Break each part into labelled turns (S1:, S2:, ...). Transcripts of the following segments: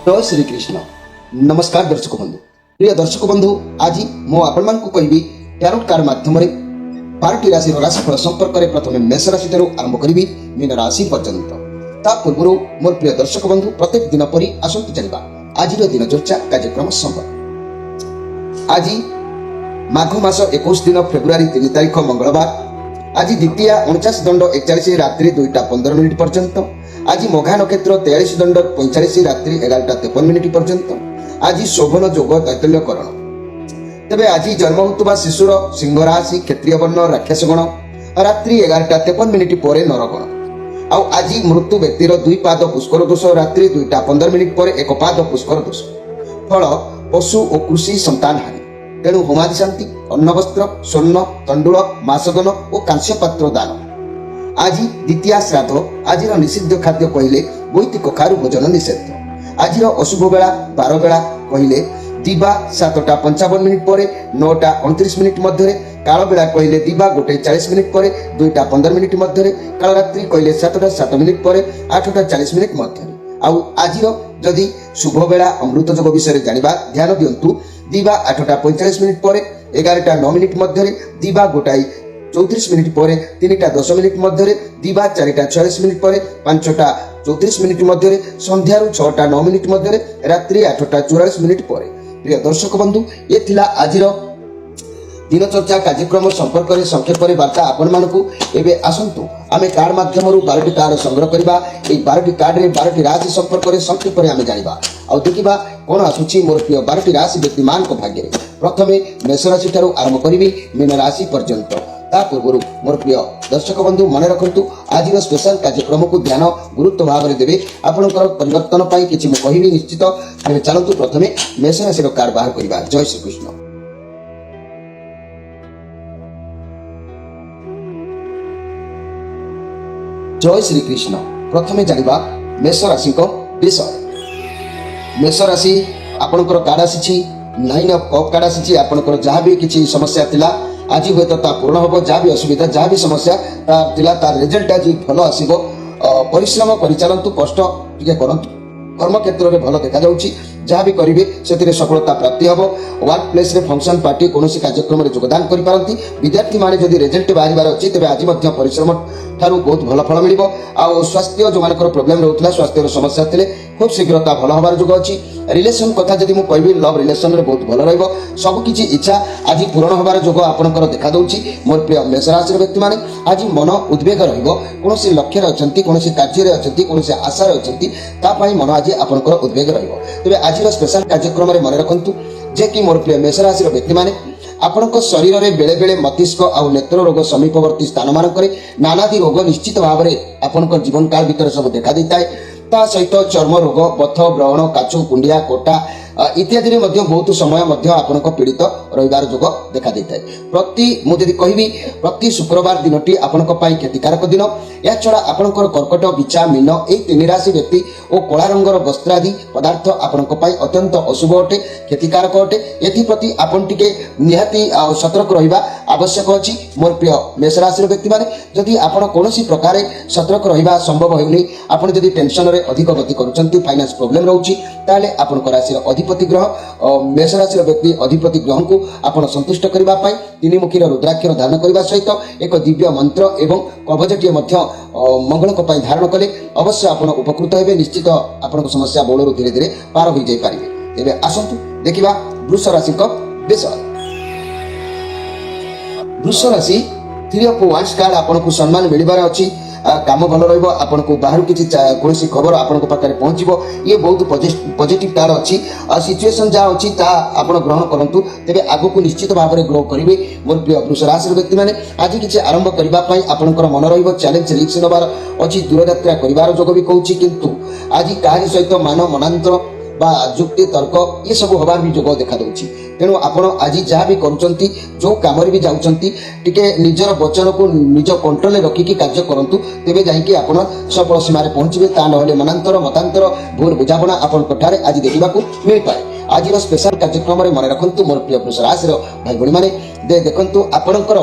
S1: जय श्री कृष्ण। नमस्कार दर्शक बंधु, प्रिय दर्शक बंधु, आज मु आपण कहि टैरोट कार्ड माध्यम 12टी राशि राशिफल संपर्क में प्रथम मेष राशि आरंभ करी मीन राशि पर्यंत। ता पूर्व मोर प्रिय दर्शक बंधु, प्रत्येक दिन परी आसंतु जानिबा आज दिन चर्चा कार्यक्रम संपर्क। आज माघ मास 21 दिन फेब्रुआरी 3 तारीख मंगलवार। आज द्वितीय 49 दंड 41 रात्रि 2:15 पर्यंत। आज मघा नक्षत्र 43 दंड 45 रात्रि 11:53 पर्यंत। आज शोभन जोग दैतल्यकरण। तेबे आज जन्म होता शिशुर सिंह राशि क्षेत्रीय वर्ण राक्षस गण रात्रि 11:53 पर नरगण। आज मृत्यु व्यक्तिर 2 पाद पुष्कर दोष रात्रि 2:15 पर 1 पाद पुष्कर दोष। फल पशु और कृषि संतान हानि। तेणु होमादि शांति, अन्न वस्त्र, स्वर्ण, तंडुल, मासगन और कांस्य पात्र दान। आज द्वितीय श्राद्ध। आज निषिद्ध खाद्य कहले बोईती कखारु भोजन निषेध। आज अशुभ बेला 12 बेला कहले दिवा 7:55 पर 9:29 मध्य। काल बेला कहले दिवा 1:40 पर 2:15 मध्य। काल रात्रि कहले 7:07 पर 8:40 मध्य। आज जदि शुभ बेला अमृत जोग विषय जानिबा ध्यान दियंतु। दिवा 8:45 पर 11:09 मध्य। दिवा 1:34 पर 3:10 मध्य। दिवा 4:46 पर 5:34 मध्य। संध्या 6:09 मध्य। रात्रि 8:44 पर। प्रिय दर्शक बंधु, ये थिला आज दिन चर्चा कार्यक्रम संपर्क में संक्षेप वार्ता आपण मानकु। एबे आसंतु आमे कार्ड माध्यम 12टी कार्ड संग्रह करबा। ए 12टी कार्ड रे 12टी राशि संपर्क में संक्षेप में आमे जानिबा आ देखिबा कोन आसुची मोर प्रिय 12टी राशि व्यक्तिमान को भाग्य रे। प्रथमे मेष राशि ठारू आरंभ करिवि मीन राशि पर्यंत। ता पूर्व मोर प्रिय दर्शक बंधु मन रखंतु आज स्पेशल कार्यक्रम को ध्यान गुरुत्व भाव में देवे। आपनकर परिवर्तन पाई किछि मु कहिबि निश्चित। तेबे चलंतु प्रथमे मेष राशि रो कार्ड बाहर करिबा। जय श्री कृष्ण। जय श्री कृष्ण। प्रथमे जानिबा मेष राशि को विषय। मेष राशि आपनकर कार्ड आसी 9 ऑफ कप कार्ड आसी। आपनकर जहाँ भी किछि समस्या थिला आज हुए ता पूर्ण हम। जहाँ भी असुविधा जहाँ भी समस्या थिला तार रिजल्ट आज भल आसीबो। परिश्रम करि चलंतु, कष्ट टिके करंतु। कर्म क्षेत्र में भल देखा जाउछि। जहाँ भी करिवे से सफलता प्राप्ति हम। वर्क प्लेस रे फंक्शन पार्टी कौन कार्यक्रम में योगदान कर पारती। विद्यार्थी माने जदि रिजल्ट बाहर अच्छी तेज आज परिश्रम ठारू बहुत भल फल मिल। स्वास्थ्य जो मानकर प्रोब्लेम रोला स्वास्थ्य समस्या थे खूब शीघ्र भल हबार जोग अच्छी। रिलेशन कथा जदि मुझे कहबी लव रिलेशन में बहुत भल रही। सबकि इच्छा आज पूरण हबार जोग आपंकर देखा दूसरी। मोर प्रिय मेष राशि व्यक्ति मैंने आज मन उद्वेग रोन लक्ष्य अच्छा कौन कार्य अच्छा कौन आशार अच्छा मन आज आपंकर उद्वेग तेज आज स्पेशल कार्यक्रम में मन रखु जे कि मोर प्रिय मेष राशि व्यक्ति मैंने आपंक शरीर में बेले बेले मस्तिष्क आउ नेत्र रोग समीपवर्ती स्थान मानक नानादी रोग निश्चित भाव में आपंक जीवन काल भीतर सब देखा देता है। ता सहित चर्म रोग, बथ, व्रण, काचु, कुंडिया, कोटा इत्यादि बहुत समय आपनको पीड़ित रहिबार जोग देखा देता है। मुझे कहबी प्रति शुक्रवार दिनटी आपनको पाई क्षतिकारक दिन। या छड़ा आपनकर कर्कट, बिछा, मीन ए 3 राशि व्यक्ति और कला रंगर वस्त्र आदि पदार्थ आपनको पाई अत्यंत अशुभ अटे, क्षतिकारक अटे। एप्रति आपन टिके निहाती सतर्क रहिबा आवश्यक अछि। मोर प्रिय मेष राशि व्यक्ति माने जदि आपण कोनोसी प्रकार सतर्क रहिबा संभव होइनी, आपण जदि टेंशन रे अधिक गति करूचंती, फाइनेंस प्रॉब्लम रहउची, ताले आपनकर राशि अधिपति ग्रह मेष राशि व्यक्ति अधिपति ग्रह को आपण संतुष्ट करबा पाई 3 मुखी रुद्राक्षर धारण करबा सहित एक दिव्य मंत्र एवं कवचटीय मध्य मंगल को पाई धारण कले अवश्य आपण उपकृत हेबे। निश्चित आपण समस्या बोलरू धीरे धीरे पार हो जाई पारिबे। एबे आसंतु देखिबा वृष राशि को विषय। वृष राशि 3 ऑफ वांड्स कार्ड आपण को सम्मान मिलबार अछि। काम भल रहिबो। आपन को बाहर किछि कोनोसी खबर आपन को पाखरे पहुंचीबो। ये बहुत पॉजिटिव कार्ड अछि। सिचुएशन जा अछि ता आपण ग्रहण करंतु, तेबे आगु को निश्चित भाव में ग्रो करिवे। मोर प्रिय वृष राशि व्यक्ति माने आज किछि आरंभ करबा पई आपनकर मन रहिबो। चैलेंज रिस्क नबार अछि, दूर यात्रा करिवार जोग भी कहूछि, किंतु आज कार्य सहित मान मनांतर बा जुक्ति तर्क ये सब हबार भी जोग देखा दउछि। तेणु आपण आज जहाँ भी करूचंती, जो काम भी जाउचंती, टिके निजर वचन को निज कंट्रोल में रखिकी कार्य करंतु, तेबे जाइकी आपण सफल सीमा रे पहुंचबे। ता नहले मनांतर मतांतर भूल बुझाबना आपण कठारे आज देखिबा को मिल पाए। आज स्पेशल कार्यक्रम में मन रखंतु मोर प्रिय वृष राशि भाई भणी माने देखंतु आपणकर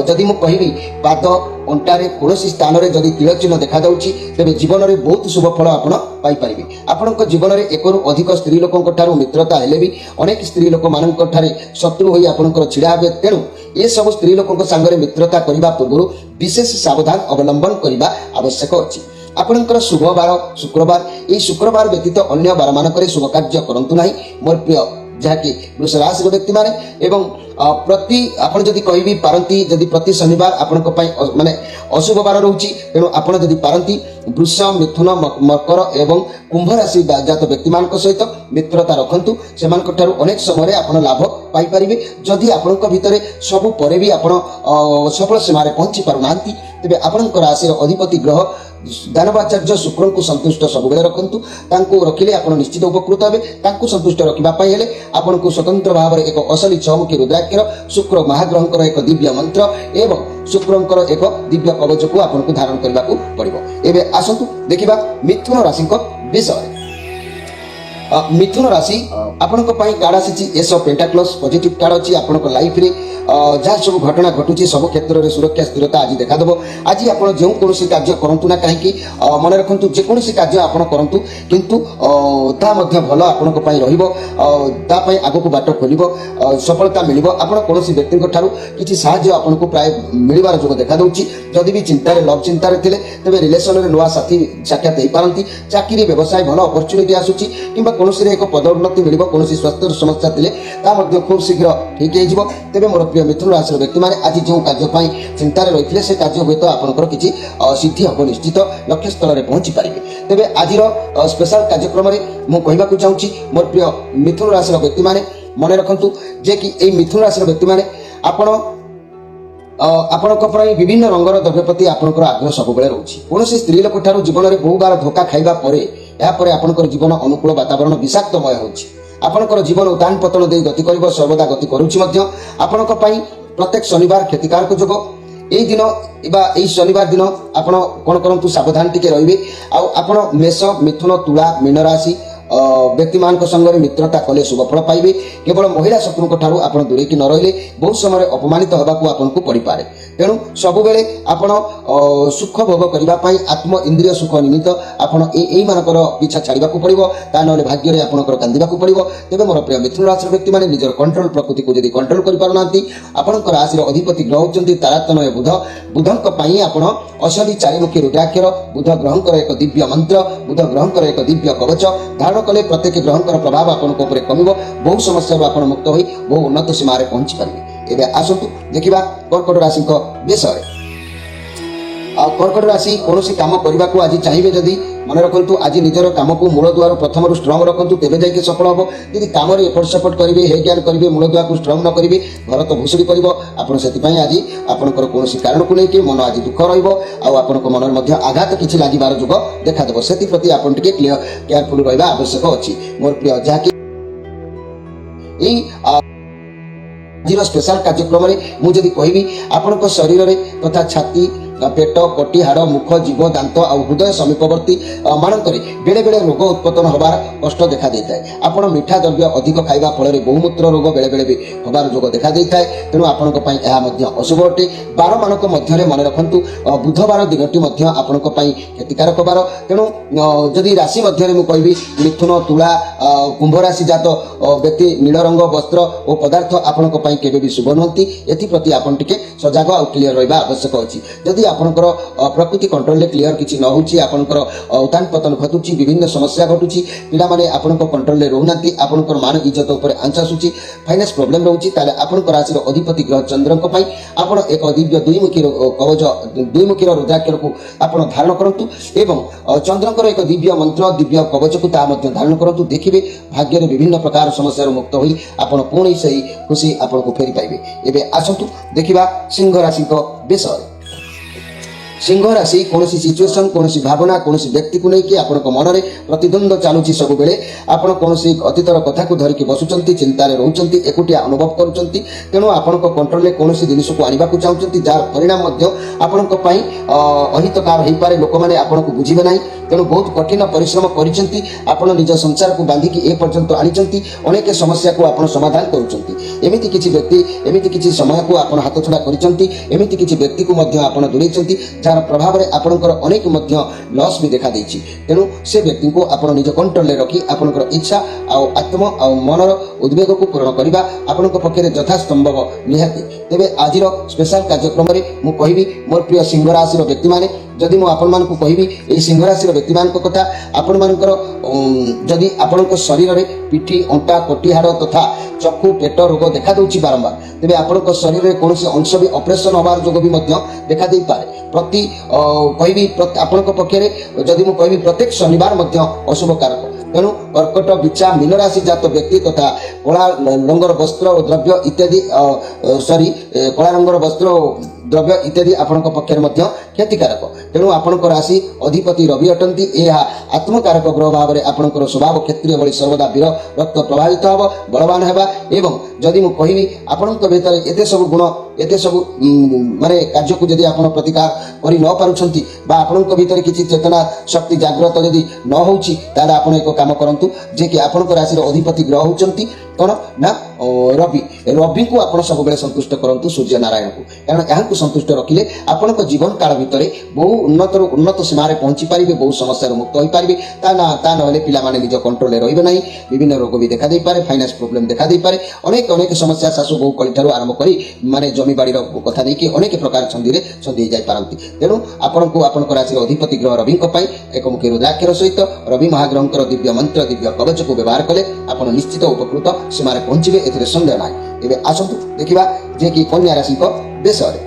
S1: जदि मु कहबी पाद अंटारे कौन स्थान में जदि तिल चिन्ह देखा जाउछि तेबे जीवन में बहुत शुभ फल आपण पाई परिबे। आपनक जीवन में एकरु अधिक स्त्री लोकंक ठारू मित्रता हेले भी अनेक स्त्री लोक मानक ठारे शत्रु होई आपनकर छिड़ा हेबे। तेणु ये सब स्त्री लोकंक संगे मित्रता करबा पूर्व विशेष सावधान अवलंबन करबा आवश्यक अछि। आपनकर शुभ बार शुक्रवार, ये शुक्रवार व्यतीत अन्य बार मानक शुभ कार्य करंतु नाही मोर प्रिय जहाँकि वृष राशि व्यक्ति माने एवं प्रति आपण जदि कहबी पारंती जदि प्रति शनिवार आपनक पई माने अशुभ बार रहउची। तेणु आपण जदि पारंती वृष, मिथुन, मकर एवं कुंभ राशि जात व्यक्ति मानक सहित मित्रता रखंतु। सेमानक ठारू अनेक समय आपण लाभ पाई परिबे। जदि आपनक भितरे सब परे भी आपण सफल सीमारे पहुंची पारुनांती तेबे आपनक राशि अधिपति ग्रह दानवाचार्य शुक्र को संतुष्ट सब बेले रखंतु। तांको रखिले आपण निश्चित उपकृत हेबे। तांको संतुष्ट रखिबा पई हेले आपण को स्वतंत्र भाव एक असली चौमुखी रुद्राक्षर, शुक्र महाग्रहंकर एक दिव्य मंत्र एवं शुक्रंकर एक दिव्य कवच को आपण को धारण करबा को पड़िबो। एबे आसंतु देखिबा मिथुन राशि को विषय। मिथुन राशि आपनक पई कार्ड आसी एस ऑफ पेंटाक्लस पॉजिटिव कार्ड अछि। आपनक लाइफ रे जहाँ सब घटना घटुची सब क्षेत्र में सुरक्षा स्थिरता आज देखा देव। आज आप जो कौन कार्य करूँ ना कहीं मन रखु जेकोसी कार्य आप करूँ किंतु भल आपण आग को बाट खोल सफलता मिल। आप कौन व्यक्ति किसी साहाय्य आपको प्राय मिलवार जो देखा दूसरी। जदि भी चिंतार लव चिंतार थे तेज रिलेसन में नुआ साथी साक्षात हो पारती। चाकरी व्यवसाय भल अपरच्युनिटी आसूची कि कौन एक पदोन्नति मिल कौन स्वास्थ्य समस्या थे खूब शीघ्र ठीक हो। तेज मोर प्रिय मिथुन राशि व्यक्ति माने आज जो कार्य चिंतार रही से कार्य हुए तो आपंकर किसी सिद्धि हम निश्चित लक्ष्य स्थल में पहुंची पारे। तेरे आज स्पेशल कार्यक्रम में मुझे कहना चाहूँगी मोर प्रिय मिथुन राशि व्यक्ति माने मन रखु जे कि यही मिथुन राशि व्यक्ति माने आपण विभिन्न रंगर द्रव्य प्रति आपंकर आग्रह सब बेले रोचे। कौन स्त्री लोक ठारू जीवन में बहु बार धोखा खाइबा परे आपंकर जीवन अनुकूल वातावरण विषाक्तमय होछि। आपनकर जीवन उतान पतन दे गति कर सर्वदा गति करुछि। आपनक पई प्रत्येक शनिवार क्षतिकारक जोग एई दिन एई शनिवार दिन आपण कोन करंतु सावधान टिके रहिबे। आपण मेष, मिथुन, तुला, मीन राशि व्यक्ति मान संगे मित्रता कले शुभफल पाइबे। केवल महिला शत्रु ठारू आप दूरे की न रहिले बहुत समय अपमानित होगा आपको पड़ पारे। तेणु सब बेले आपण सुख भोग करने आत्म इंद्रिय सुख निमित्त आपण मानकर पीछा छाड़ा पड़ो ता ना भाग्य आपंकर कांदा पड़ो। तेज मोर प्रिय मिथुन राशि व्यक्ति मैंने निजर कंट्रोल प्रकृति को जब कंट्रोल कर राशि अधिपति ग्रह होती तारातनय बुध। बुधंपाई आप असली चारिमुखी रुद्राक्षर बुध ग्रहंकर एक दिव्य मंत्र बुध ग्रहंकर एक दिव्य कवच धारण कले प्रत्येक ग्रहंकर प्रभाव आपको कम बहु समस्या आप मुक्त हो बहु उन्नत सीमार पहुंची पारे। एबे आसतु देखिबा कर्कट राशि विषय। कर्कट राशि कौन काम करने को आज चाहिए जदि मन रखु आज निजर कम को मूल द्वार प्रथम स्ट्रंग रखु तेज जाकि सफल हम। यदि कम एपट सेपट करेंगे हे ज्ञान करेंगे मूल द्वार को स्ट्रंग न करेंगे घर तो भुसुड़ी पड़ो। आपड़ से आज आपंकर कौन कारण को लेकिन मन आज दुख रहा मन में आघात किसी लगे जुग देखा देव। से प्रति आप केयरफुल रहा आवश्यक अच्छी मोर प्रिय जहाँकि आज स्पेशल कार्यक्रम में मुझे कहबी आपण शरीर में तथा छाती पेट कटी हाड़ मुख जीव दांत आ हृदय समीपवर्ती मानक बेले बेले रोग उत्पन्न होबार कष्ट देखा देता है। आपण मीठा द्रव्य अधिक खाइबा फल बहुमूत्र रोग बेले बेले भी होबार जोग देखा देता है। तेणु आपंक अशुभ अटे। बार मानक मध्य मन रखु बुधवार दिनटी आपण क्षतिकारक बार। तेणु जदि राशि मध्य मुझे मिथुन, तुला, कुंभ राशि जात व्यक्ति नील रंग वस्त्र और पदार्थ आपंक केवे भी शुभ नुहति। एप्रति आपन टिके सजग आ क्लीयर रहा आवश्यक अच्छी। जदि आपंकर प्रकृति कंट्रोल ले क्लीयर किसी न होची आपंकर उतान पतन घटुची विभिन्न समस्या घटुची पिला माने आपंकर कंट्रोल ले रहउनांती आपंकर मान इज्जत ऊपर आंच आसुची फाइनेंस प्रॉब्लम रहउची ताले आपंकर राशि अधिपति ग्रह चंद्रक पई आपण एक दिव्य दुईमुखी कवच दुईमुखी रुद्राक्षर को आपण धारण करंतु एवं चंद्रकर एक दिव्य मंत्र दिव्य कवच को ता मध्ये धारण करंतु। देखिबे भाग्य रे विभिन्न प्रकार समस्या मुक्त होई आपण पुणी सही खुशी आपन को फेरी पाइबे। एबे आसंतु देखिबा सिंह राशि को विषय। सिंह राशि कौन सिचुएशन कौन भावना कौन व्यक्ति को लेकिन आपण मन में प्रतिद्वंद चलुची सब बेले आपण कौन अतीतर कथा को धरिकी बसुंट चिंतार रोच एकुटिया अनुभव करुँच तेणु आपण कंट्रोल कौन जिनिस को आने को चाहते जार परिणाम आपण अहितकार हो पारे लोक मैंने आपको बुझे ना तेणु बहुत कठिन परिश्रम कर निज संसार को बांधिकी ए पर्यंत आनी अनेक समस्या को आप समाधान करुँच किसी व्यक्ति एमती किसी समय को आप हाथ छड़ा करमती किसी व्यक्ति को आप दूरे जार प्रभाव में आपंकर अनेक लॉस भी देखा देछि तेणु से व्यक्ति को आप निज कंट्रोल में रखी आपंकर इच्छा आत्म मनर उद्वेग को पूरण करने आपण पक्षे यथासंभव निहाती तेरे आज स्पेशल कार्यक्रम में मुझे कहि मोर प्रिय सिंह राशि व्यक्ति मैंने जदि मु आपण मानकु कहिबी ए सिंह राशि व्यक्ति मान कथा आपण मानकर जदि आपण शरीर में पिठी अंटा कोटिहाड़ तथा चक्षु पेट रोग देखा दूची बारंबार तेरे आपण शरीर में कौन अंश भी ऑपरेशन होबार जोग भी देखा दे पारे प्रति कहि आपण पक्षे जदि मु कहि प्रत्येक शनिवार अशुभ कारक तेणु कर्कट बिछा मीन राशि जात व्यक्ति तथा कला रंगर वस्त्र और द्रव्य इत्यादि कला रंगर वस्त्र द्रव्य इत्यादि आपण पक्षर क्षतिकारक तेणु आपण राशि अधिपति रवि अटंती यह आत्मकारक ग्रह भाव में आपंकर स्वभाव क्षत्रिय भली सर्वदा वीर रक्त प्रभावित हम बलवान होगा एवं जदि मु कहि आपण भीतर एते सब गुण एते सब माने कार्य को जदि आपण प्रतिकार करि न पारुछंती बा आपण भीतर किछि चेतना शक्ति जागृत जदि न होउछि ताले आपण एक काम करंतु जे कि आपण राशि अधिपति ग्रह होउछंती कौन ना रवि रवि को आप सब बेले संतुष्ट करंतु सूर्य नारायण को कारण यहाँ संतुष्ट रखिले आपण जीवन काल भितर बहु उन्नत सीमार पहुंची पारे बहु समस्या मुक्त हो पारे ता ना पिला माने निज कंट्रोल रहिबे नाही विभिन्न रोग भी देखा दे पारे फाइनेंस प्रॉब्लम देखा दे पारे अनेक अनेक समस्या सासु बहु कली ठारू आरंभ करी माने जमी बाड़ी कथा नहीं अनेक प्रकार छंदी जाई पारंती तेणु आपण को आपण राशि अधिपति ग्रह रवि एकमुखी रुद्राक्षर सहित रवि महाग्रहंकर दिव्य मंत्र दिव्य कवच को व्यवहार कले आपण निश्चित उपकृत सीमार पहुंचे ए सन्देह ना एवं आसतु देखा जे कि कन्या राशि विषय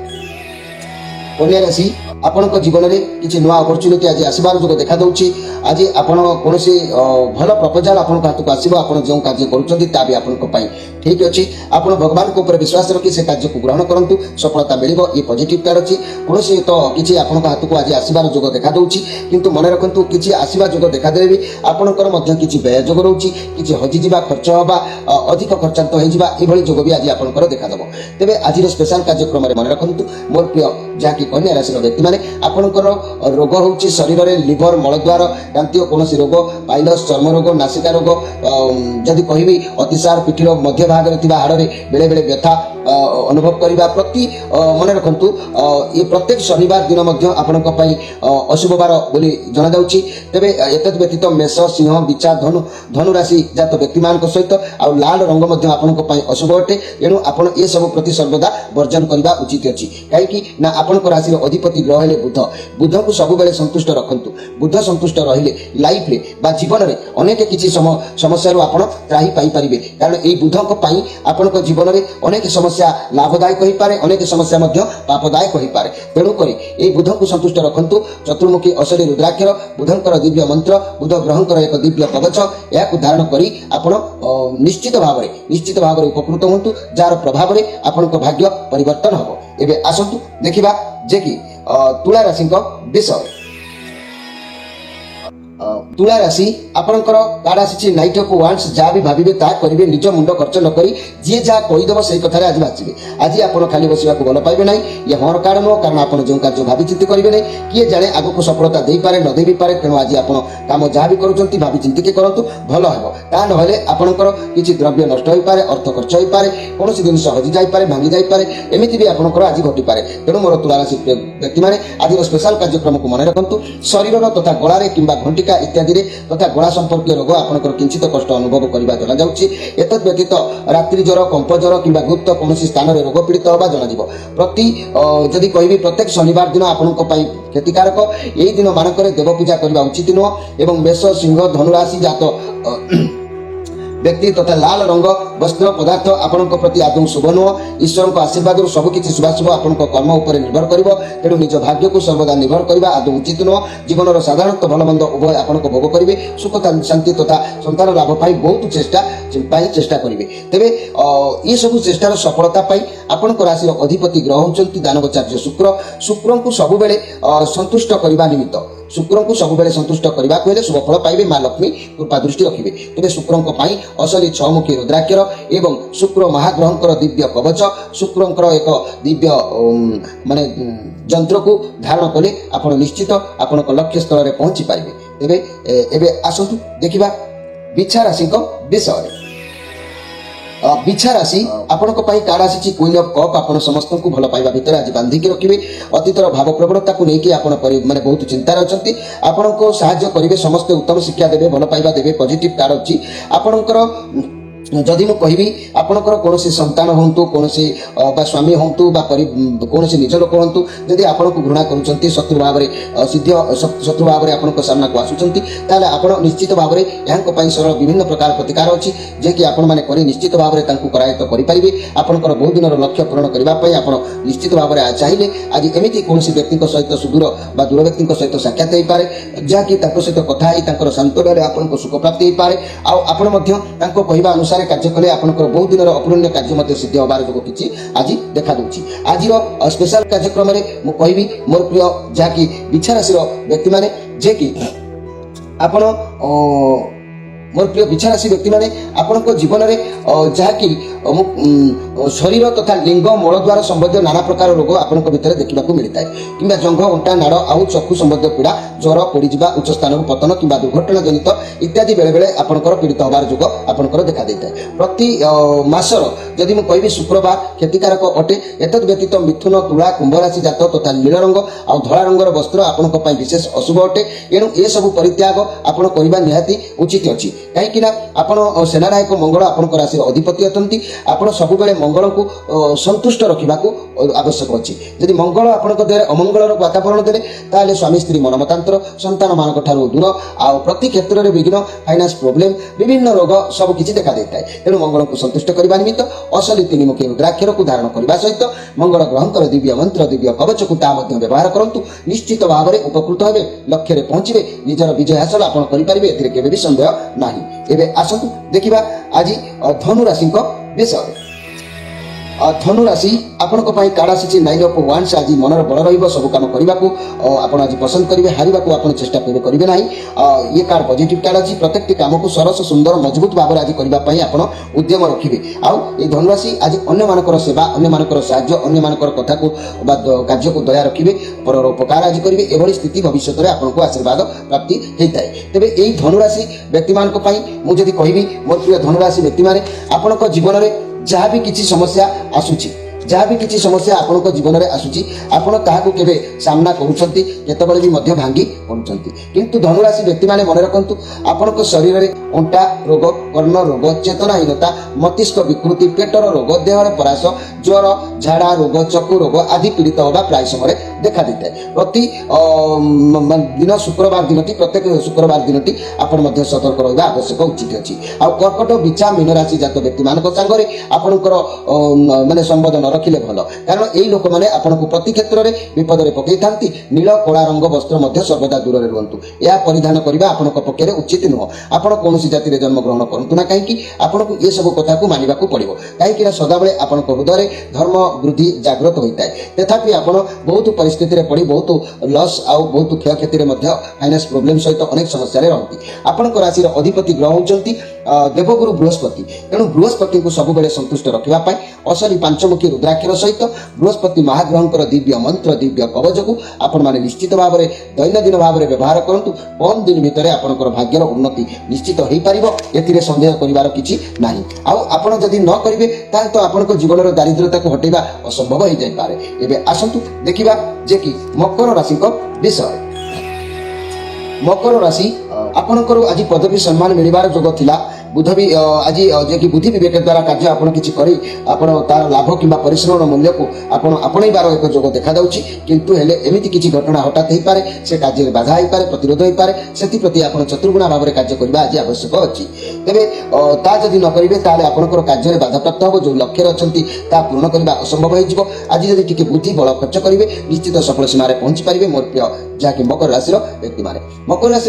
S1: कन्या राशि आपण जीवन में किसी नुआ अपरच्युनिटी आज आसबार जो देखा दूची आज आपण कौन भल प्रपोजाल आपण हाथ को आसो आप जो कार्य करुँच भी आपण ठीक अच्छे आप भगवान को ऊपर विश्वास रखी से कार्य को ग्रहण करूँ सफलता मिल ये पॉजिटिव कार्ड अच्छी कौन तो किसी आपण हाथ को आज आसबार जो देखा दूची किंतु मन रखु किसी आसवा जो देखा दे भी आपंकर किसी व्यय जोग रोचे किसी हजिजा खर्च हवा अधिक खर्चांत होगा जोग भी आज आपंकर देखा तेज आज स्पेशल कार्यक्रम मन रखु मोर प्रिय जहाँकि कन्या राशि व्यक्ति मैंने आपंकर रोग होची शरीर में लिवर मलद्वार गांती कौन रोग पाइलस चर्म रोग नासिका रोग जदि कहि अतिसार पिठीर मध्य भाग में हाड़ में बेले बेले व्यथा अनुभव करने प्रति मन रखु ये प्रत्येक शनिवार दिन आपण अशुभ बार बोली जना जाउछि तेबे एतद व्यतीत मेष सिंह बिछा धनु राशि जात व्यक्ति मान सहित आ लाल रंग आपण अशुभ अटे एणु आपण ये सब प्रति सर्वदा वर्जन करने उचित अच्छी कहीं ना आपण राशि अधिपति ग्रह है बुध बुध को सब बेले संतुष्ट रखु बुध संतुष्ट रहिले लाइफ रे बा जीवन में अनेक किसी समस्या आपण त्राही पाई परिबे कारण ये बुध आपण जीवन में अनेक समस्या लाभदायक हो पारे अनेक समस्या पापदायक हो पारे तेणुक ये बुध को संतुष्ट रखु चतुर्मुखी अशरी रुद्राक्षर बुधंकर दिव्य मंत्र बुध ग्रहंकर एक दिव्य कवच या धारण करी आपण निश्चित भाव में उपकृत हूँ जार प्रभाव में आपण भाग्य परिवर्तन हम एवं आसतु देखा जे कि तुला राशि विषय तुला राशि आपणकर कार्ड आसी नाइट ऑफ वांस जहाँ भी भावे ता करेंगे निज मुंड खर्च न करी जी जहाँ कहीदेव से कथार आज बाँचे आज आप खाली बसवा भल पाइबे ना ये हर कार्ड नुह कारण आप जो कार्य भावी चिंती करेंगे ना किए जाने आग को सफलता दे पारे न दे पारे तेणु आज आप कम जहाँ भी करुँच भावी चिंतिकी करूँ भल हम ता ना आपंकर किसी द्रव्य नष्ट हो पारे अर्थ खर्च हो पारे कौन जिन हजि जापे भांगी जापे एमती भी आपंकर आज घटीपे तेणु मोर तुला राशि व्यक्ति मैंने आज स्पेशल कार्यक्रम को मन रखु शरीर तथा गलार कि घंटिका इत्यादि तथा गला संपर्क रोग आपंकर किंचित कष्ट अनुभव करवा जना जाउछि एतद व्यतीत रात्रि ज्वर कंप ज्वर कि गुप्त कौन स्थान में रोग पीड़ित होगा जना प्रति जदि कहि प्रत्येक शनिवार दिन आपण क्षतिकारक यही दिन मानक देव पूजा करने उचित नुह एवं मेष सिंह धनुराशि जात व्यक्ति तथा लाल रंग वस्त्र पदार्थ आपणक प्रति आदौ शुभ नुह ईश्वर आशीर्वाद सबकिछि शुभाशुभ आपण कर्म उपर निर्भर करिवो तेणु निज भाग्य को सर्वदा निर्भर करबा आदौ उचित नुह जीवन साधारणत भल मंद उभय आपण भोग करिवे सुख शांति तथा संतान लाभ पाई बहुत चेष्टा करिवे तेबे ये सब चेष्टार सफलता पाई आपणक राशि अधिपति ग्रह होचंती दानवचार्य शुक्र को सब बेले संतुष्ट करबा निमित्त शुक्र को सब बेले संतुष्ट करबा कहले शुभ फल पाइबे मां लक्ष्मी कृपा दृष्टि रखिबे तेबे शुक्र पाई असली 6 मुखी रुद्राक्षर एवं शुक्र महाग्रहंकर दिव्य कवच शुक्रंकर एक दिव्य माने यंत्र को धारण कले आपण निश्चित आपण लक्ष्य स्थल रे पहुंची पाइबे तेबे एबे आसंतु देखिबा बिच्छा राशि को विषय बिच्छा राशि आपणक कार्ड आसी क्वीन ऑफ कप आपण समस्त को भल पाइबा भितर आज बांधिकी रखिबे अतीतर भाव प्रवणता को लेकिन आपण माने बहुत चिंतार अछंती आपण को सहायता करिवे समस्त उत्तम शिक्षा देबे भल पाइबा देबे पॉजिटिव कार्ड अछि आपणकर जदि मु कहबी आपणकर कोनोसी संतान होंतु कोनोसी बा स्वामी होंतु बा कोनोसी निज लोक होंतु जदि आपण को घृणा करूचंती शत्रु भाव रे सिद्ध शत्रु भाव रे आपण को सामना को आसुचंती ताले आपण निश्चित भाव रे यांको पई सरल विभिन्न प्रकार प्रतिकार अछि जे कि आपण माने करी निश्चित भाव रे तांको करायत करि परिबे आपणकर बहुत दिन लक्ष्य पूर्ण करबा पई आपण निश्चित भाव रे चाहिले आज एमिति कोनोसी व्यक्ति को सहित सुदूर बा दूर व्यक्ति को सहित साक्षात होई पारे जा कि ताको सहित कथा ही तांकर शांत रे आपण को सुख प्राप्ति होई पारे आ आपण मध्य तांको कहिबा अनुसार कार्य कले आपनकर बहुत दिन अपूर्ण्य कार्य मते सिद्धि होबार जो किछि आज देखा दउछि आज स्पेशल कार्यक्रम रे मु कहबी मोर प्रिय जाकी बिच्छा राशि रो व्यक्ति माने जे कि आपण मोर प्रिय बिच्छा राशि व्यक्ति माने आपनको जीवन रे जाकी शरीर तथा लिंग मलद्वार संबंधी नाना प्रकार रोग आपनको भितर देखिबा को मिलता है किंबा जंघ अंटा नाड़ आउ चक्षु संबंधी पीड़ा ज्वर पड़ी जिबा उच्च स्थान को पतन किंबा दुर्घटना जनित इत्यादि बेले बेले आपनकर पीड़ित होबार जोग आपनकर देखा देता है प्रति मासर जदि मु कहबी शुक्रवार क्षतिकारक अटे एतद व्यतीत मिथुन तुला कुंभ राशि जात तथा नील रंग आ धला रंगर वस्त्र आपनको पई विशेष अशुभ अटे एणु ए सब परित्याग आपण करबा निहाती उचित अछि काहेकि ना आपण सेनानायक मंगल आपनक राशि अधिपति अटंती आपण सब बेले मंगल को संतुष्ट रखिबा को आवश्यक अछि यदि मंगल आपनक देह अमंगलर वातावरण देले ताले स्वामी स्त्री मनमतांतर संतान मानक ठारो दूर आ प्रति क्षेत्र रे विघ्न फाइनांस प्रॉब्लम विभिन्न रोग सब किछि देखा देता है तेणु मंगल को संतुष्ट करबा निमित्त असली 3 मुखी रुद्राक्षर को धारण करबा सहित मंगल ग्रहंकर दिव्य मंत्र दिव्य कवच को ता मध्ये व्यवहार करंतु निश्चित भाव रे उपकृत हेबे लक्ष्य रे पहुंचीबे निजर विजय हासिल आपण करि परिबे एथिरे केबे भी संदेह नाही एबे आसंतु देखिबा आज धनु राशि को विषय धनु राशि आपनको पई कार्ड आसी 9 ऑफ वांड्स आज मनर बल रहिबो सब काम करबा को आपण आज पसंद करिवे हारिबा को आपण चेष्टा करिवे नाही ये कार्ड पॉजिटिव कार्ड अछि प्रत्येक काम को सरस सुंदर मजबूत भाव आज करबा पई आपण उद्यम रखिबे आ ए धनु राशि आज अन्य मानकर सेवा अन्य मानकर सहाय्य अन्य मानकर कथा को बा कार्य को दया रखिबे परर उपकार आज करिवे एभली स्थिति भविष्य रे आपनको आशीर्वाद प्राप्ति हेताय तबे एई धनु राशि व्यक्ति मानक पई मु जदी कहिबी मोर प्रिय धनु राशि व्यक्ति माने आपनको जीवन रे जहाँ भी किसी समस्या आसुची जहाँ भी किसी समस्या आपनको जीवन रे आसुची आपण ताहाको केबे सामना करूछंती केतबळे भी मध्य भांगी पडुछंती किंतु धनुराशि व्यक्ति माने मन रखंतु आपनको शरीर रे अंटा रोग कर्ण रोग चेतनाहीनता मस्तिष्क विकृति पेटर रोग देह रे परास ज्वर झाड़ा रोग चक्षु रोग आदि पीड़ित होगा प्राय समय देखा देता है प्रति दिन शुक्रवार दिनटी प्रत्येक शुक्रवार दिनटी आपण मध्य सतर्क रहबा आवश्यक उचित अछि आ कर्कट बिच्छा मीन राशि जात व्यक्ति मानक संगरे आपणकर माने संबंध न रखिले भल कारण एई लोक माने आपनको प्रति क्षेत्र रे विपद रे पकई थांती नील कला रंग वस्त्र मध्य सर्वदा दूर रे रहंतु या परिधान करबा आपनको पक्षरे उचित न आपण कोनोसी जाति रे जन्म ग्रहण करंतु ना काहेकि आपनको ये सब कथा को मानिबा को पड़िबो काहेकि सदा बेले आपनको हृदय रे धर्म वृद्धि जागृत होइताय तथापि आपण बहुत परिस्थिति रे पड़ी बहुत लॉस आ बहुत क्षय क्षति रे मध्य फाइनांस प्रॉब्लम सहित अनेक समस्या रे रहंती आपनको राशि रे अधिपति ग्रह होचंती देवगुरु बृहस्पति तेणु बृहस्पति को सब बेले संतुष्ट रखिबा पाई असली पंचमुखी रुद्राक्षर सहित बृहस्पति महाग्रहंकर दिव्य मंत्र दिव्य कवच को आपण माने निश्चित भाव रे दैनंदिन भाव रे व्यवहार करंतु कम दिन भितर आपनकर भाग्यर उन्नति निश्चित होई परिबो एथिरे संदेह करिवार किछि नाही आ आपण जदि न करिवे ताल तो आपनको जीवन रो दारिद्रता को हटेबा असंभव होई जाय पारे एबे आसंतु देखिबा जे कि मकर राशि को विषय मकर राशि आपनकर आज पदवी सम्मान मिलिबार जोग थिला बुध भी आज जे कि बुद्धि विवेक द्वारा कार्य आपण किछि करी आपण तार लाभ किंबा परिश्रम मूल्य को आपण आपणैबार एक जोग देखा जाउछि किंतु हेले एमिति किछि घटना हठात हेई पारे से कार्य बाधा हेई पारे प्रतिरोध हेई पारे सेति प्रति आपण चतुर्गुणा भाव कार्य करबा आज आवश्यक अछि तेबे ता जदि न करिवे ताले आपनकर कार्य रे बाधा प्राप्त हो जो लक्ष्य अछंती ता पूर्ण करबा असंभव हेई जिवो आज जदि टिके बुद्धि बल खर्च करिवे निश्चित सफल सीमा रे पहुंची पारिबे मोर प्रिय जाकि मकर राशि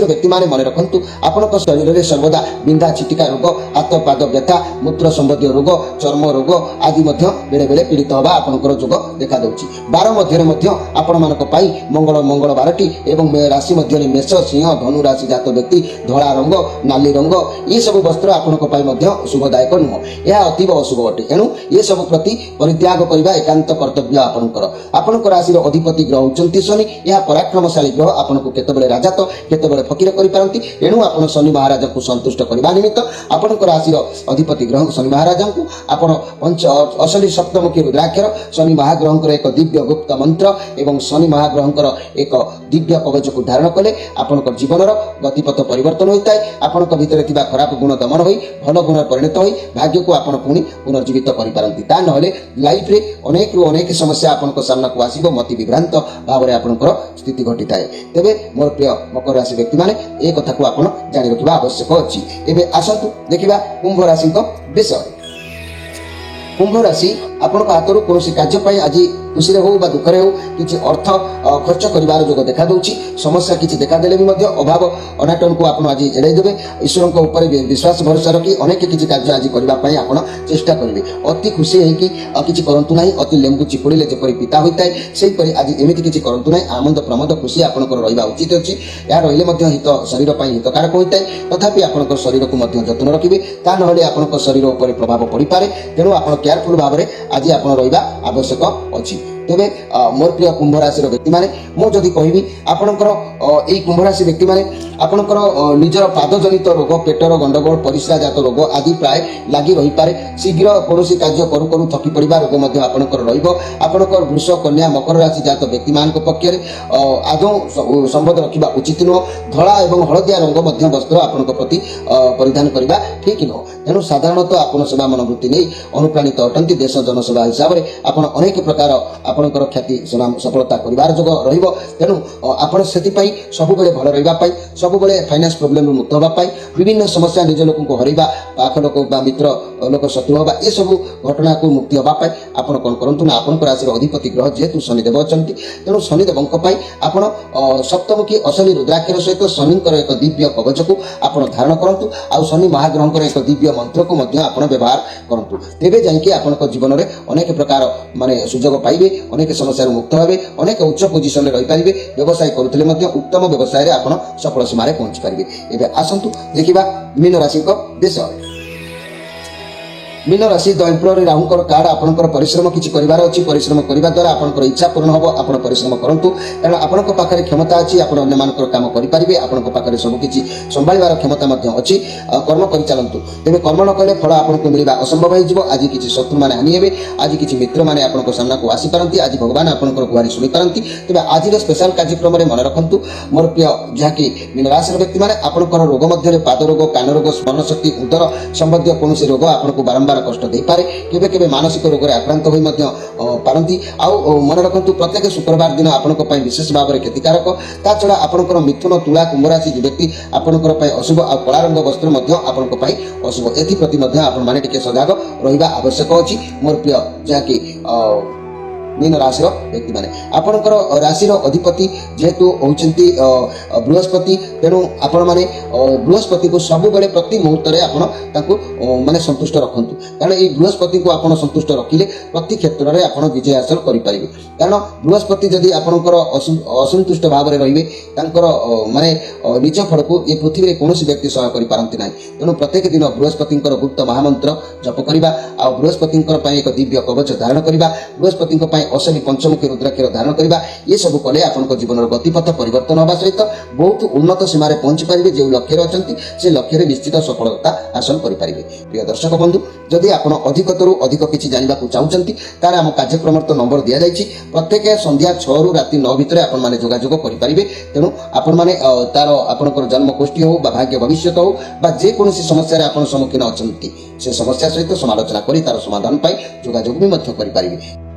S1: व्यक्ति माने मन रखंतु आपनक शरीर रे सर्वदा बिंधा छिटिका रोग हाथ पाद व्यथा मूत्र संबंधी रोग चर्म रोग आदि मध्य बेले बेले पीड़ित होबा आपनकर जोग देखा दउछि 12 मध्य मध्य आपण मानक पाई मंगल बारटी एवं राशि मध्य मेष सिंह धनु राशि जात व्यक्ति धला रंग नाली रंग ये सब वस्त्र आपनक पाई मध्य शुभदायक नुह यह अतीव अशुभ अटे एणु ये सब प्रति परित्याग करबा एकांत कर्तव्य आपनकर राशि अधिपति ग्रह होचंती शनि यह पराक्रमशाली ग्रह आपनको केतबेले राजा तो केतबेले फकीर करि पारंती एणु आपण शनि महाराज को संतुष्ट करबा निमित्त आपनकर राशि अधिपति ग्रह शनि महाराज को आपण पंच असली सप्तमुखी रुद्राक्षर शनि महाग्रहंकर एक दिव्य गुप्त मंत्र एवं शनि महाग्रहंकर एक दिव्य कवच को धारण कले आपनकर जीवनर गतिपथ परिवर्तन होता है आपनक भितर थिबा खराब गुण दमन होई भल गुण परिणत होई भाग्य को आपण पुणी पुनर्जीवित करि पारंती ता नहले लाइफ रे अनेक समस्या आपनक सामना को आसीबो मति विभ्रांत भाव रे आपनकर स्थिति घटिताए तेबे मोर प्रिय मकर राशि व्यक्ति माने ए कथा को आपण जानि रखिबा आवश्यक अछि एबे आसंतु देखिबा कुंभ राशि को विषय कुंभ राशि आपण हाथरू कौन कार्य आज खुशी हो दुख हो किसी अर्थ खर्च कर जोग देखा दूची समस्या किसी देखा देले भी अभाव अनाटन को आप आज एड़े देवे ईश्वर ऊपर विश्वास भरोसा रखी अनेक किसी कार्य आज करने आप चेष्टा करेंगे अति खुशी होगी किसी करूँ ना अति लेंबू चिपुड़े जपरी पिता होता है से आज एमती किसी करूँ ना आनंद प्रमोद खुशी आपंकर रहा उचित अच्छी यह रही हित शरीर पर हितकारक होता है तथापि आप शरीर को जत्न रखिए ता ना आप शरीर उपर प्रभाव पड़ पारे तेणु आप केयरफुल भाव में आज आप रहा आवश्यक अच्छी तेबे मोर प्रिय कुंभ राशि व्यक्ति माने मो जदि कहबी आपनकर एई कुंभ राशि व्यक्ति माने आपनकर निजर पाद जनित रोग पेटर गंडगोल परिस्रा जात रोग आदि प्राय लागि रही पारे शीघ्र कोनोसी कार्य करू करू थकी पड़िबा रोग मध्ये आपनकर रहिबो आपनकर वृष कन्या मकर राशि जात व्यक्ति मानक पक्षरे आदौ संबंध रखिबा उचित नो धला एवं हळदिया रंग मध्ये वस्त्र आपनक प्रति परिधान करिबा ठीक नो तेणु साधारणतः आपण सेवा मनोवृत्ति नै अनुप्राणित अटंती देश जनसेवा हिसाब रे आपण अनेक प्रकार आपनकर ख्याति सफलता करिवार जोग रहिबो तेणु आपण सेति पई सब बेले भल रहिबा पई सब बेले फाइनेंस प्रॉब्लम मुक्त होबा पई विभिन्न समस्या निज लोक को हरिबा पाख लोक बा मित्र लोक शत्रु होबा ए सब घटना को मुक्ति होबा पई आपण कोन करंतु ना आपनकर राशि अधिपति ग्रह जेतु शनिदेव अछंती तेणु शनिदेवंक पई आपण सप्तमुखी असली रुद्राक्षर सहित शनिकर एक दिव्य कवच को आपण धारण करंतु आ शनि महाग्रहंकर एक दिव्य मंत्र को मध्य आपण व्यवहार करंतु तेबे जाईके आपनक जीवन रे अनेक प्रकार माने सुजोग पाइबे अनेक समस्या मुक्त हे अनेक उच्च पोजिशन में रही पारे व्यवसाय करुले उत्तम व्यवसाय आप सफल सीमा पहुंची पारे एवं आसतु देखा मीन राशि विषय मीन राशि द एम्परर राहुंकर कार्ड आपनकर परिश्रम किछि करिवार अछि परिश्रम करिवा द्वारा आपनकर इच्छा पूर्ण होबो आपण परिश्रम करंतु कारण आपनक पाखरे क्षमता अछि आपण अन्य मानकर काम करि परिबे आपनक पाखरे सब किछि संभाळिवार क्षमता मध्ये अछि कर्म करि चलंतु तेबे कर्म न कले फल आपनको मिलिबा असंभव होई जिवो आज किछि शत्रु माने हानि हेबे आज किछि मित्र माने आपनक सामना को आसी पारंती आज भगवान आपनकर गुहारी सुनि पारंती तेबे आज रे स्पेशल कार्यक्रम रे मन रखंतु मोर प्रिय जाकी मीन राशि व्यक्ति माने आपनकर रोग मध्ये पाद रोग कान रोग स्मरण शक्ति उदर संबंधी कोनोसी रोग आपनको बारंबार कष्ट दे पारे केबे केबे मानसिक रोग रे आक्रांत होई मध्य पारंती आउ मन रखंतु प्रत्येक शुक्रवार दिन आपनक पई विशेष भाव रे क्षतिकारक ता छडा आपनकर मिथुन तुला कुंभ राशि व्यक्ति आपनकर पई अशुभ आ कला रंग वस्त्र मध्य आपनक पई अशुभ एथि प्रति मध्य आपण माने टिके सजाग रहिबा आवश्यक अछि मोर प्रिय जाकी मीन राशि व्यक्ति माने आपनकर राशि अधिपति जेहेतु होचंती बृहस्पति तेणु आपण माने बृहस्पति को सब बेले प्रति मुहूर्त रे आपण ताकू माने संतुष्ट रखंतु कारण ए बृहस्पति को आपण संतुष्ट रखिले प्रति क्षेत्र रे आपण विजय हासिल करि परिबे कारण बृहस्पति जदि आपनकर असंतुष्ट भाव रे रहिबे तांकर माने निज फल को ए पृथ्वी रे कोनोसी व्यक्ति सहयोग करि पारंती नै तेणु प्रत्येक दिन बृहस्पतिंकर गुप्त महामंत्र जप करिबा आ बृहस्पतिंकर पई एक दिव्य कवच धारण करिबा बृहस्पतिंकर पई असली पंचमुखी रुद्राक्षर धारण करबा ये सब कले आपन जीवन गतिपथ परिवर्तन होगा सहित बहुत उन्नत ସୀମାରେ ପହଞ୍ଚି ପାରିବେ ଯେଉଁ ଲକ୍ଷ୍ୟରେ ଅଛନ୍ତି ସେ ଲକ୍ଷ୍ୟରେ ନିଶ୍ଚିତ ସଫଳତା ହାସଲ କରିପାରିବେ। ପ୍ରିୟ ଦର୍ଶକ ବନ୍ଧୁ, ଯଦି ଆପଣ ଅଧିକରୁ ଅଧିକ କିଛି ଜାଣିବାକୁ ଚାହୁଁଛନ୍ତି ତାହେଲେ ଆମ କାର୍ଯ୍ୟକ୍ରମର ତ ନମ୍ବର ଦିଆଯାଇଛି। ପ୍ରତ୍ୟେକ ସନ୍ଧ୍ୟା 6ରୁ ରାତି 9 ଭିତରେ ଆପଣମାନେ ଯୋଗାଯୋଗ କରିପାରିବେ। ତେଣୁ ଆପଣମାନେ ତାର ଆପଣଙ୍କର ଜନ୍ମଗୋଷ୍ଠୀ ହେଉ ବା ଭାଗ୍ୟ ଭବିଷ୍ୟତ ହେଉ ବା ଯେକୌଣସି ସମସ୍ୟାରେ ଆପଣ ସମ୍ମୁଖୀନ ଅଛନ୍ତି ସେ ସମସ୍ୟା ସହିତ ସମାଲୋଚନା କରି ତାର ସମାଧାନ ପାଇଁ ଯୋଗାଯୋଗ ବି ମଧ୍ୟ କରିପାରିବେ।